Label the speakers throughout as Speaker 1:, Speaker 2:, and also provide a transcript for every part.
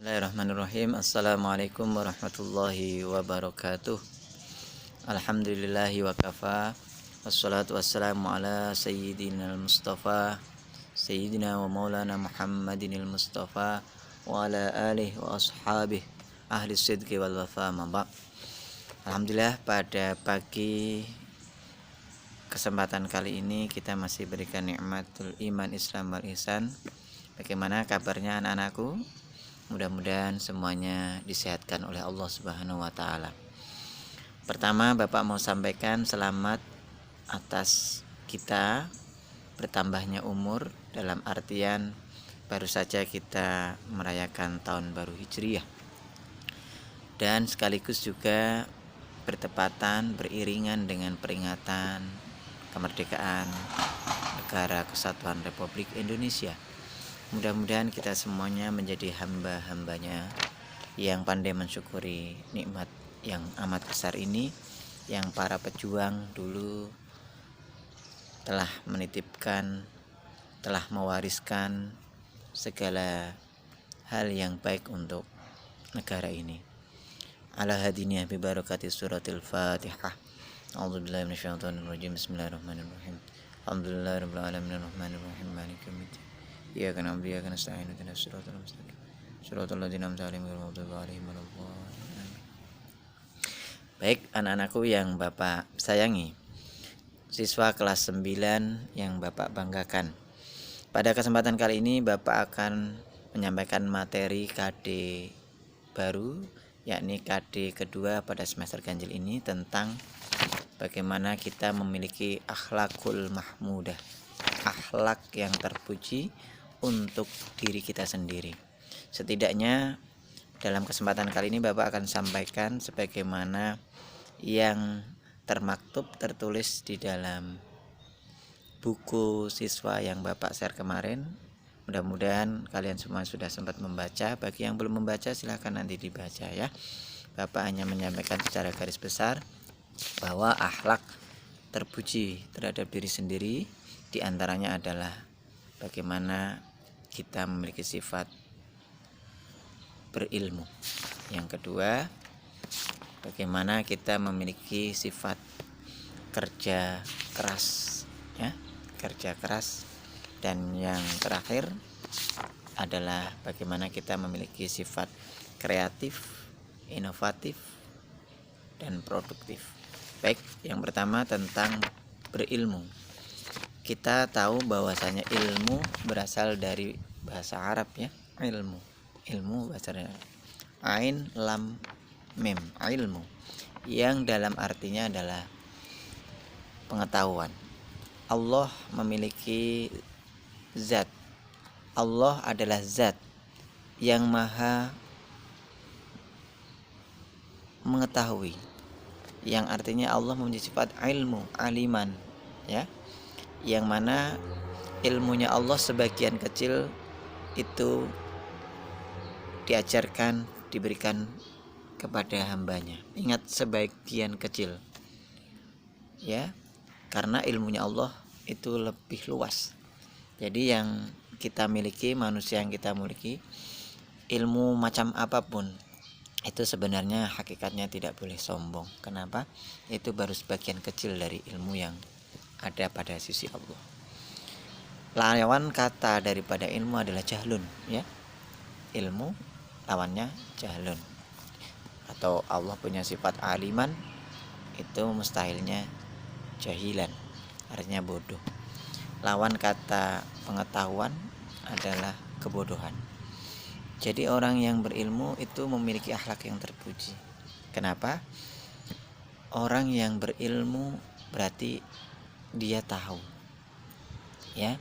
Speaker 1: Bismillahirrahmanirrahim. Assalamualaikum warahmatullahi wabarakatuh. Alhamdulillahi wa kafa. Wassalatu wassalamu ala sayyidina al-mustafa sayyidina wa maulana Muhammadinil mustafa wa ala alihi wa ashabih ahli sidqi wal wafa mabak. Alhamdulillah, pada pagi kesempatan kali ini kita masih berikan nikmatul iman, Islam wal ihsan. Bagaimana kabarnya anak-anakku? Mudah-mudahan semuanya disehatkan oleh Allah Subhanahu wa taala. Pertama, Bapak mau sampaikan selamat atas kita bertambahnya umur, dalam artian baru saja kita merayakan tahun baru Hijriah. Dan sekaligus juga bertepatan beriringan dengan peringatan kemerdekaan Negara Kesatuan Republik Indonesia. Mudah-mudahan kita semuanya menjadi hamba-hambanya yang pandai mensyukuri nikmat yang amat besar ini, yang para pejuang dulu telah menitipkan, telah mewariskan segala hal yang baik untuk negara ini. Ala hadiniah bi barakati suratil Fatihah. A'udzubillahi minasyaitonir rajim. Bismillahirrahmanirrahim. Alhamdulillahirabbil alamin arrahmanir rahim maliki yaumiddin. Iyyaka na'budu wa iyyaka nasta'in ihdinas siratal mustaqim. Shiratal ladzina an'amta 'alaihim ghairil maghdubi 'alaihim waladdallin. Baik, anak-anakku yang Bapak sayangi, siswa kelas 9 yang Bapak banggakan. Pada kesempatan kali ini Bapak akan menyampaikan materi KD baru, yakni KD kedua pada semester ganjil ini, tentang bagaimana kita memiliki akhlakul mahmudah, akhlak yang terpuji untuk diri kita sendiri. Setidaknya dalam kesempatan kali ini Bapak akan sampaikan sebagaimana yang termaktub, tertulis di dalam buku siswa yang Bapak share kemarin. Mudah-mudahan kalian semua sudah sempat membaca. Bagi yang belum membaca silahkan nanti dibaca ya. Bapak hanya menyampaikan secara garis besar bahwa akhlak terpuji terhadap diri sendiri diantaranya adalah bagaimana kita memiliki sifat berilmu. Yang kedua, bagaimana kita memiliki sifat kerja keras, ya, kerja keras. Dan yang terakhir adalah bagaimana kita memiliki sifat kreatif, inovatif, dan produktif. Baik, yang pertama tentang berilmu. Kita tahu bahwasanya ilmu berasal dari bahasa Arab ya, ilmu bahasa Arab. Ain lam mim, ilmu, yang dalam artinya adalah pengetahuan. Allah memiliki zat. Allah adalah zat yang maha mengetahui, yang artinya Allah memiliki sifat ilmu, aliman, ya, yang mana ilmunya Allah sebagian kecil itu diajarkan, diberikan kepada hambanya. Ingat, sebagian kecil, ya, karena ilmunya Allah itu lebih luas. Jadi yang kita miliki, manusia yang kita miliki, ilmu macam apapun, itu sebenarnya hakikatnya tidak boleh sombong. Kenapa? Itu baru sebagian kecil dari ilmu yang ada pada sisi Allah. Lawan kata daripada ilmu adalah jahlun, ya. Ilmu lawannya jahlun. Atau Allah punya sifat aliman, itu mustahilnya jahilan, artinya bodoh. Lawan kata pengetahuan adalah kebodohan. Jadi orang yang berilmu itu memiliki akhlak yang terpuji. Kenapa? Orang yang berilmu berarti dia tahu, ya,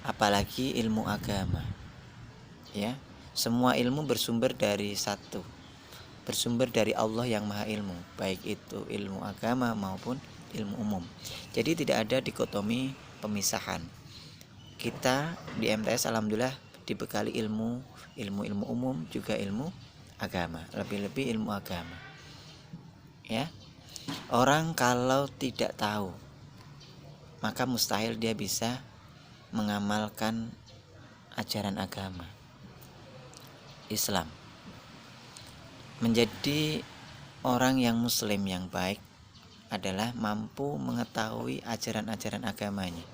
Speaker 1: apalagi ilmu agama, ya. Semua ilmu bersumber dari satu, bersumber dari Allah yang maha ilmu, baik itu ilmu agama maupun ilmu umum. Jadi tidak ada dikotomi, pemisahan. Kita di MTS alhamdulillah dibekali ilmu umum juga ilmu agama, lebih-lebih ilmu agama, ya. Orang kalau tidak tahu, maka mustahil dia bisa mengamalkan ajaran agama Islam. Menjadi orang yang muslim yang baik adalah mampu mengetahui ajaran-ajaran agamanya.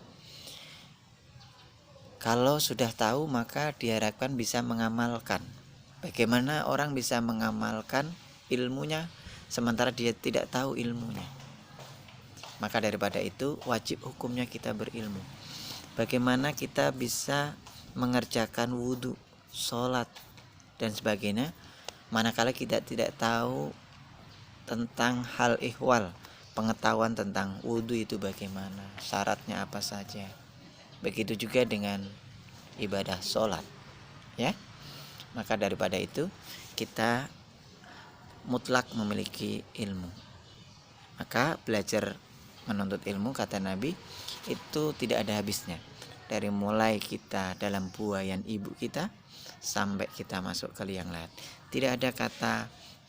Speaker 1: Kalau sudah tahu, maka diharapkan bisa mengamalkan. Bagaimana orang bisa mengamalkan ilmunya sementara dia tidak tahu ilmunya? Maka daripada itu wajib hukumnya kita berilmu. Bagaimana kita bisa mengerjakan wudhu, sholat, dan sebagainya manakala kita tidak tahu tentang hal ihwal, pengetahuan tentang wudhu itu bagaimana, syaratnya apa saja. Begitu juga dengan ibadah sholat, ya. Maka daripada itu kita mutlak memiliki ilmu. Maka belajar menuntut ilmu, kata Nabi, itu tidak ada habisnya. Dari mulai kita dalam buayan ibu kita sampai kita masuk ke liang lahat, tidak ada kata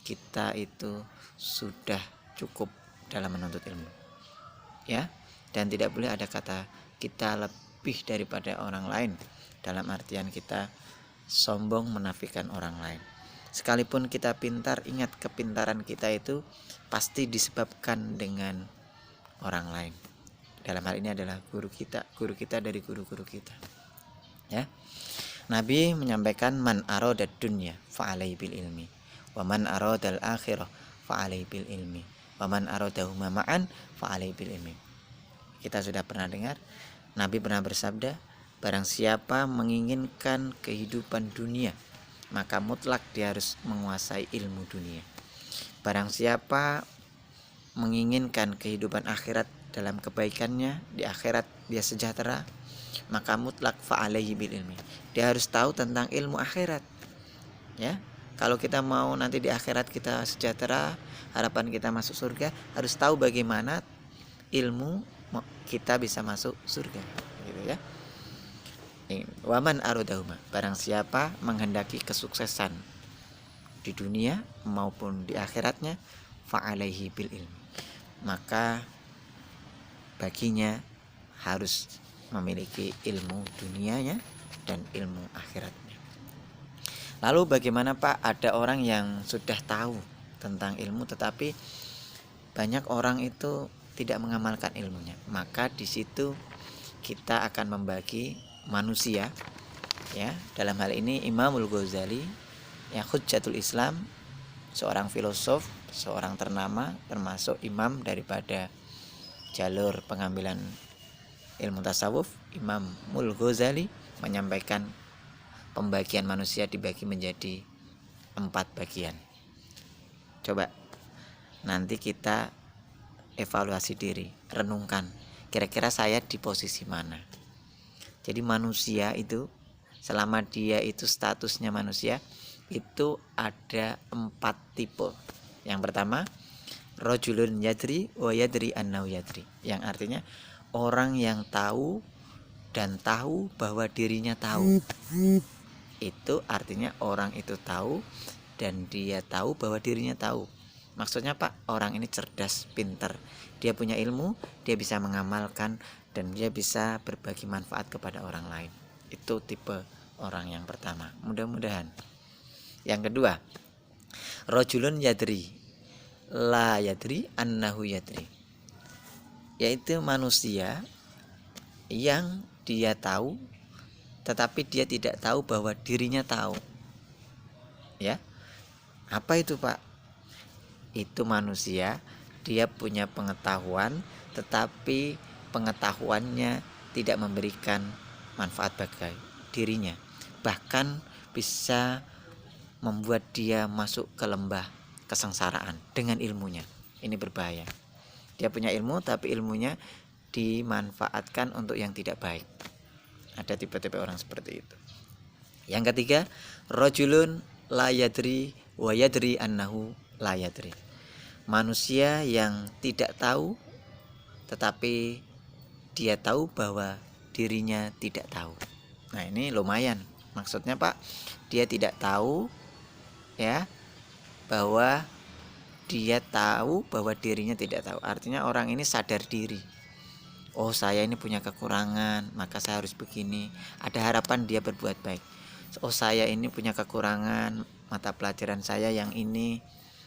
Speaker 1: kita itu sudah cukup dalam menuntut ilmu, ya. Dan tidak boleh ada kata kita lebih daripada orang lain, dalam artian kita sombong menafikan orang lain. Sekalipun kita pintar, ingat kepintaran kita itu pasti disebabkan dengan orang lain. Dalam hal ini adalah guru kita dari guru-guru kita, ya. Nabi menyampaikan man aradad dunya fa'alaihi bil ilmi wa man aradal akhirah fa'alaihi bil ilmi wa man aradahuma ma'an fa'alaihi bil ilmi. Kita sudah pernah dengar Nabi pernah bersabda, barang siapa menginginkan kehidupan dunia, maka mutlak dia harus menguasai ilmu dunia. Barang siapa menginginkan kehidupan akhirat, dalam kebaikannya di akhirat dia sejahtera, maka mutlak fa'alaihi bil ilmi. Dia harus tahu tentang ilmu akhirat, ya. Kalau kita mau nanti di akhirat kita sejahtera, harapan kita masuk surga, harus tahu bagaimana ilmu kita bisa masuk surga, gitu ya. Waman arodahuma, barang siapa menghendaki kesuksesan di dunia maupun di akhiratnya, fa'alaihi bil ilmi, maka baginya harus memiliki ilmu dunianya dan ilmu akhiratnya. Lalu bagaimana Pak, ada orang yang sudah tahu tentang ilmu tetapi banyak orang itu tidak mengamalkan ilmunya. Maka di situ kita akan membagi manusia, ya. Dalam hal ini Imamul Ghazali, yang Hujjatul Islam, seorang filosof, seorang ternama, termasuk imam daripada jalur pengambilan ilmu tasawuf. Imamul Ghazali menyampaikan pembagian manusia dibagi menjadi 4 bagian. Coba nanti kita evaluasi diri, renungkan, kira-kira saya di posisi mana. Jadi manusia itu, selama dia itu statusnya manusia, itu ada 4 tipe. Yang pertama, rajulun yadri wa yadri annahu yadri, yang artinya orang yang tahu dan tahu bahwa dirinya tahu. Itu artinya orang itu tahu dan dia tahu bahwa dirinya tahu. Maksudnya Pak, orang ini cerdas, pintar, dia punya ilmu, dia bisa mengamalkan dan dia bisa berbagi manfaat kepada orang lain. Itu tipe orang yang pertama, mudah-mudahan. Yang kedua, rajulun yadri la yadri annahu yadri, yaitu manusia yang dia tahu tetapi dia tidak tahu bahwa dirinya tahu, ya. Apa itu Pak? Itu manusia, dia punya pengetahuan tetapi pengetahuannya tidak memberikan manfaat bagi dirinya, bahkan bisa membuat dia masuk ke lembah kesengsaraan dengan ilmunya. Ini berbahaya. Dia punya ilmu tapi ilmunya dimanfaatkan untuk yang tidak baik. Ada tipe-tipe orang seperti itu. Yang ketiga, rajulun la yadri wa yadri annahu la yadri, manusia yang tidak tahu tetapi dia tahu bahwa dirinya tidak tahu. Nah, ini lumayan. Maksudnya Pak, dia tidak tahu, ya, bahwa dia tahu bahwa dirinya tidak tahu. Artinya orang ini sadar diri. Oh, saya ini punya kekurangan, maka saya harus begini. Ada harapan dia berbuat baik. Oh, saya ini punya kekurangan, mata pelajaran saya yang ini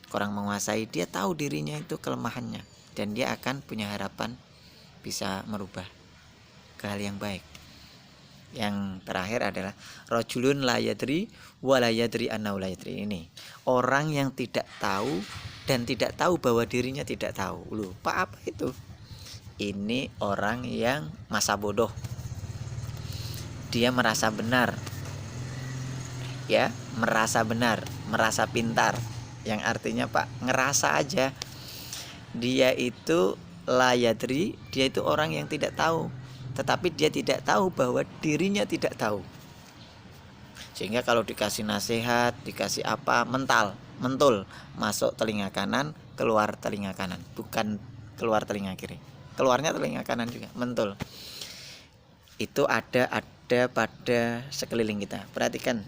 Speaker 1: kurang menguasai, dia tahu dirinya itu kelemahannya dan dia akan punya harapan bisa merubah ke hal yang baik. Yang terakhir adalah rajulun la yadri wa la yadri annahu la yadri. Ini orang yang tidak tahu dan tidak tahu bahwa dirinya tidak tahu. Loh, Pak, apa itu? Ini orang yang masa bodoh. Dia merasa benar. Ya, merasa benar, merasa pintar. Yang artinya Pak, ngerasa aja. Dia itu la yadri, dia itu orang yang tidak tahu. Tetapi dia tidak tahu bahwa dirinya tidak tahu. Sehingga kalau dikasih nasihat, dikasih apa, mentul, masuk telinga kanan, keluar telinga kanan, bukan keluar telinga kiri. Keluarnya telinga kanan juga, mentul. Itu ada pada sekeliling kita. Perhatikan,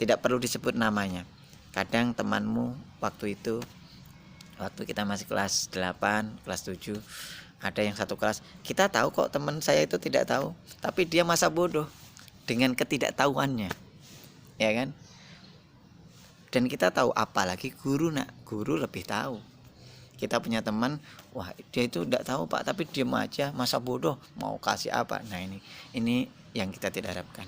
Speaker 1: tidak perlu disebut namanya. Kadang temanmu waktu kita masih kelas 8, kelas 7, ada yang satu kelas, kita tahu kok teman saya itu tidak tahu, tapi dia masa bodoh dengan ketidaktahuannya, ya kan? Dan kita tahu, apalagi guru, guru lebih tahu. Kita punya teman, wah dia itu tidak tahu Pak, tapi diam aja, masa bodoh, mau kasih apa? Nah ini yang kita tidak harapkan.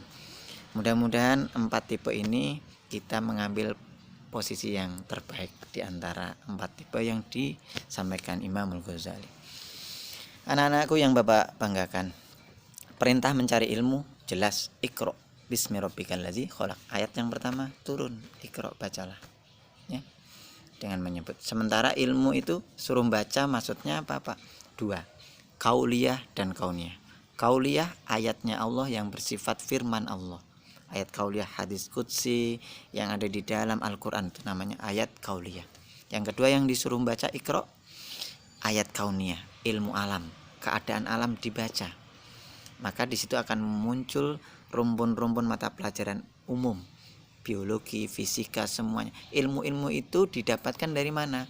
Speaker 1: Mudah-mudahan 4 tipe ini kita mengambil posisi yang terbaik di antara 4 tipe yang disampaikan Imam Al-Ghazali. Anak-anakku yang Bapak banggakan, perintah mencari ilmu jelas, Iqra bismi rabbikal ladzi khalaq. Ayat yang pertama turun, Iqra, bacalah. Ya. Dengan menyebut. Sementara ilmu itu suruh baca, maksudnya apa Pak? 2. Kauliyah dan kauniyah. Kauliyah ayatnya Allah yang bersifat firman Allah. Ayat kauliyah hadis qudsi yang ada di dalam Al-Qur'an, itu namanya ayat kauliyah. Yang kedua yang disuruh baca Iqra, ayat kauniyah, ilmu alam, keadaan alam dibaca. Maka di situ akan muncul rumpun-rumpun mata pelajaran umum, biologi, fisika, semuanya. Ilmu-ilmu itu didapatkan dari mana?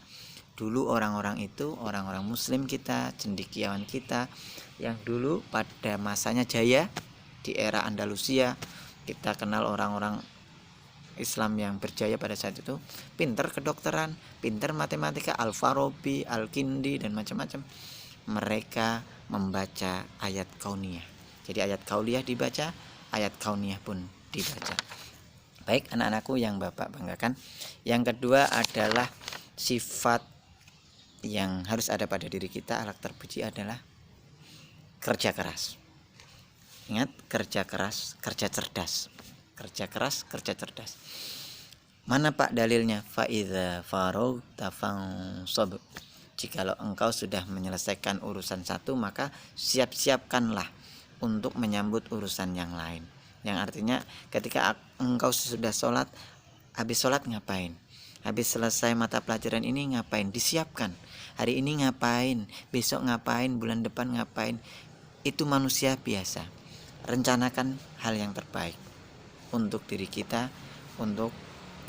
Speaker 1: Dulu orang-orang itu, orang-orang muslim kita, cendekiawan kita, yang dulu pada masanya jaya di era Andalusia, kita kenal orang-orang Islam yang berjaya pada saat itu, pintar kedokteran, pintar matematika, Al-Farabi, Al-Kindi dan macam-macam. Mereka membaca ayat kauniyah. Jadi ayat kauliyah dibaca, ayat kauniyah pun dibaca. Baik anak-anakku yang Bapak banggakan. Yang kedua adalah sifat yang harus ada pada diri kita, alat terpuji adalah kerja keras. Ingat, kerja keras, kerja cerdas. Kerja keras, kerja cerdas. Mana Pak dalilnya? Fa idza faraghta fansab. Jikalau engkau sudah menyelesaikan urusan satu, maka siap-siapkanlah untuk menyambut urusan yang lain. Yang artinya ketika engkau sudah sholat, habis sholat ngapain? Habis selesai mata pelajaran ini ngapain? Disiapkan. Hari ini ngapain? Besok ngapain? Bulan depan ngapain? Itu manusia biasa. Rencanakan hal yang terbaik untuk diri kita, untuk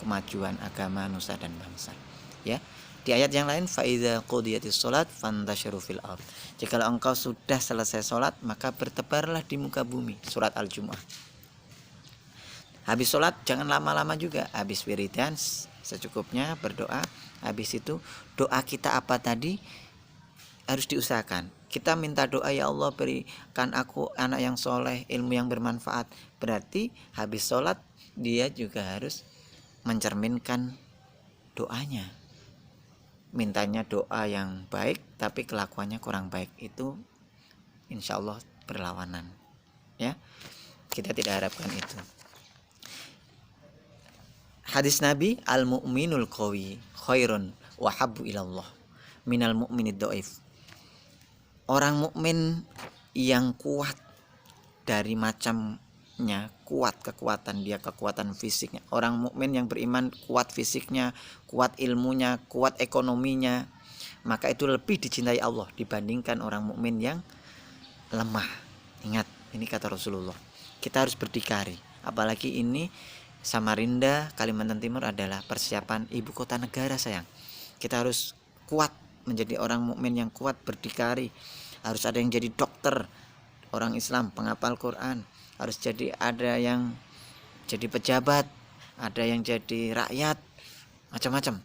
Speaker 1: kemajuan agama, nusa dan bangsa. Ya. Di ayat yang lain, fa idza qudiyatis shalat fantashiru fil ardh. Jikalau engkau sudah selesai sholat, maka bertebarlah di muka bumi. Surat Al-Jumu'ah. Habis sholat jangan lama-lama juga. Habis wiridan secukupnya berdoa. Habis itu doa kita apa tadi harus diusahakan. Kita minta doa, ya Allah berikan aku anak yang soleh, ilmu yang bermanfaat. Berarti habis sholat dia juga harus mencerminkan doanya. Mintanya doa yang baik tapi kelakuannya kurang baik, itu insya Allah berlawanan. Ya, kita tidak harapkan itu. Hadis Nabi, al-mu'minul qawi khairun wa habbu ilallah minal mu'minid dhaif. Orang mukmin yang kuat dari macamnya, kuat kekuatan dia, kekuatan fisiknya. Orang mukmin yang beriman kuat fisiknya, kuat ilmunya, kuat ekonominya, maka itu lebih dicintai Allah dibandingkan orang mukmin yang lemah. Ingat, ini kata Rasulullah. Kita harus berdikari. Apalagi ini Samarinda, Kalimantan Timur adalah persiapan ibu kota negara, sayang. Kita harus kuat, menjadi orang mukmin yang kuat, berdikari. Harus ada yang jadi dokter, orang Islam, penghafal Quran. Harus ada yang jadi pejabat, ada yang jadi rakyat, macam-macam.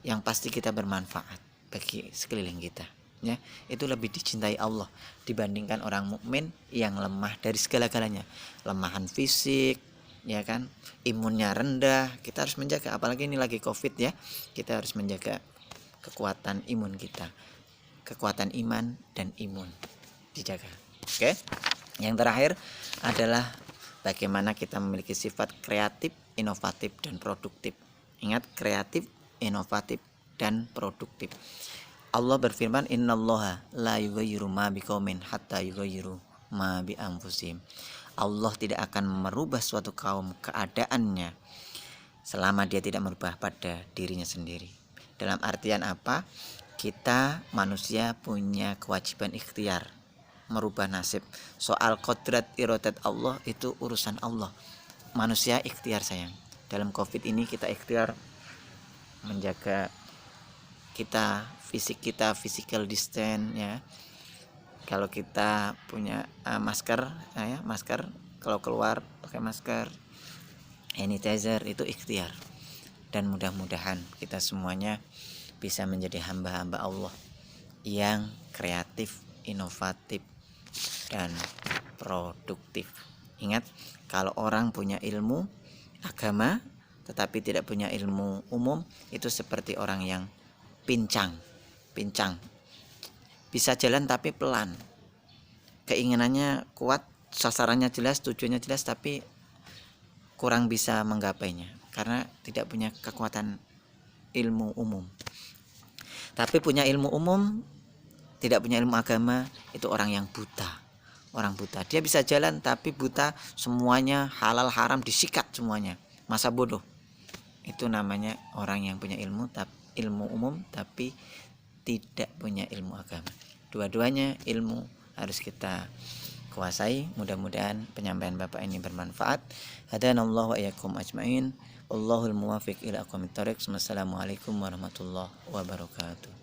Speaker 1: Yang pasti kita bermanfaat bagi sekeliling kita, ya. Itu lebih dicintai Allah dibandingkan orang mukmin yang lemah dari segala-galanya, lemahan fisik, ya kan, imunnya rendah. Kita harus menjaga, apalagi ini lagi Covid ya, kita harus menjaga kekuatan imun kita, kekuatan iman dan imun dijaga. Oke. Yang terakhir adalah bagaimana kita memiliki sifat kreatif, inovatif dan produktif. Ingat, kreatif, inovatif dan produktif. Allah berfirman, innallaha la yughayyiru ma biqaumin hatta yughayyiru ma bi anfusihim. Allah tidak akan merubah suatu kaum keadaannya selama dia tidak merubah pada dirinya sendiri. Dalam artian apa? Kita manusia punya kewajiban ikhtiar merubah nasib. Soal kodrat iradat Allah itu urusan Allah. Manusia ikhtiar sayang. Dalam Covid ini kita ikhtiar menjaga kita physical distance, ya. Kalau kita punya masker, ya, masker kalau keluar pakai masker, sanitizer, itu ikhtiar. Dan mudah-mudahan kita semuanya bisa menjadi hamba-hamba Allah yang kreatif, inovatif dan produktif. Ingat, kalau orang punya ilmu agama tetapi tidak punya ilmu umum, itu seperti orang yang pincang. Bisa jalan tapi pelan. Keinginannya kuat, sasarannya jelas, tujuannya jelas, tapi kurang bisa menggapainya karena tidak punya kekuatan ilmu umum. Tapi punya ilmu umum, tidak punya ilmu agama, itu orang yang buta. Orang buta, dia bisa jalan tapi buta, semuanya halal haram disikat semuanya, masa bodoh. Itu namanya orang yang punya ilmu umum tapi tidak punya ilmu agama. Dua-duanya ilmu harus kita kuasai. Mudah-mudahan penyampaian Bapak ini bermanfaat. Hadanallahu wa iyyakum ajmain. Wallahul muwaffiq ila aqwamit thoriq. Wassalamualaikum warahmatullahi wabarakatuh.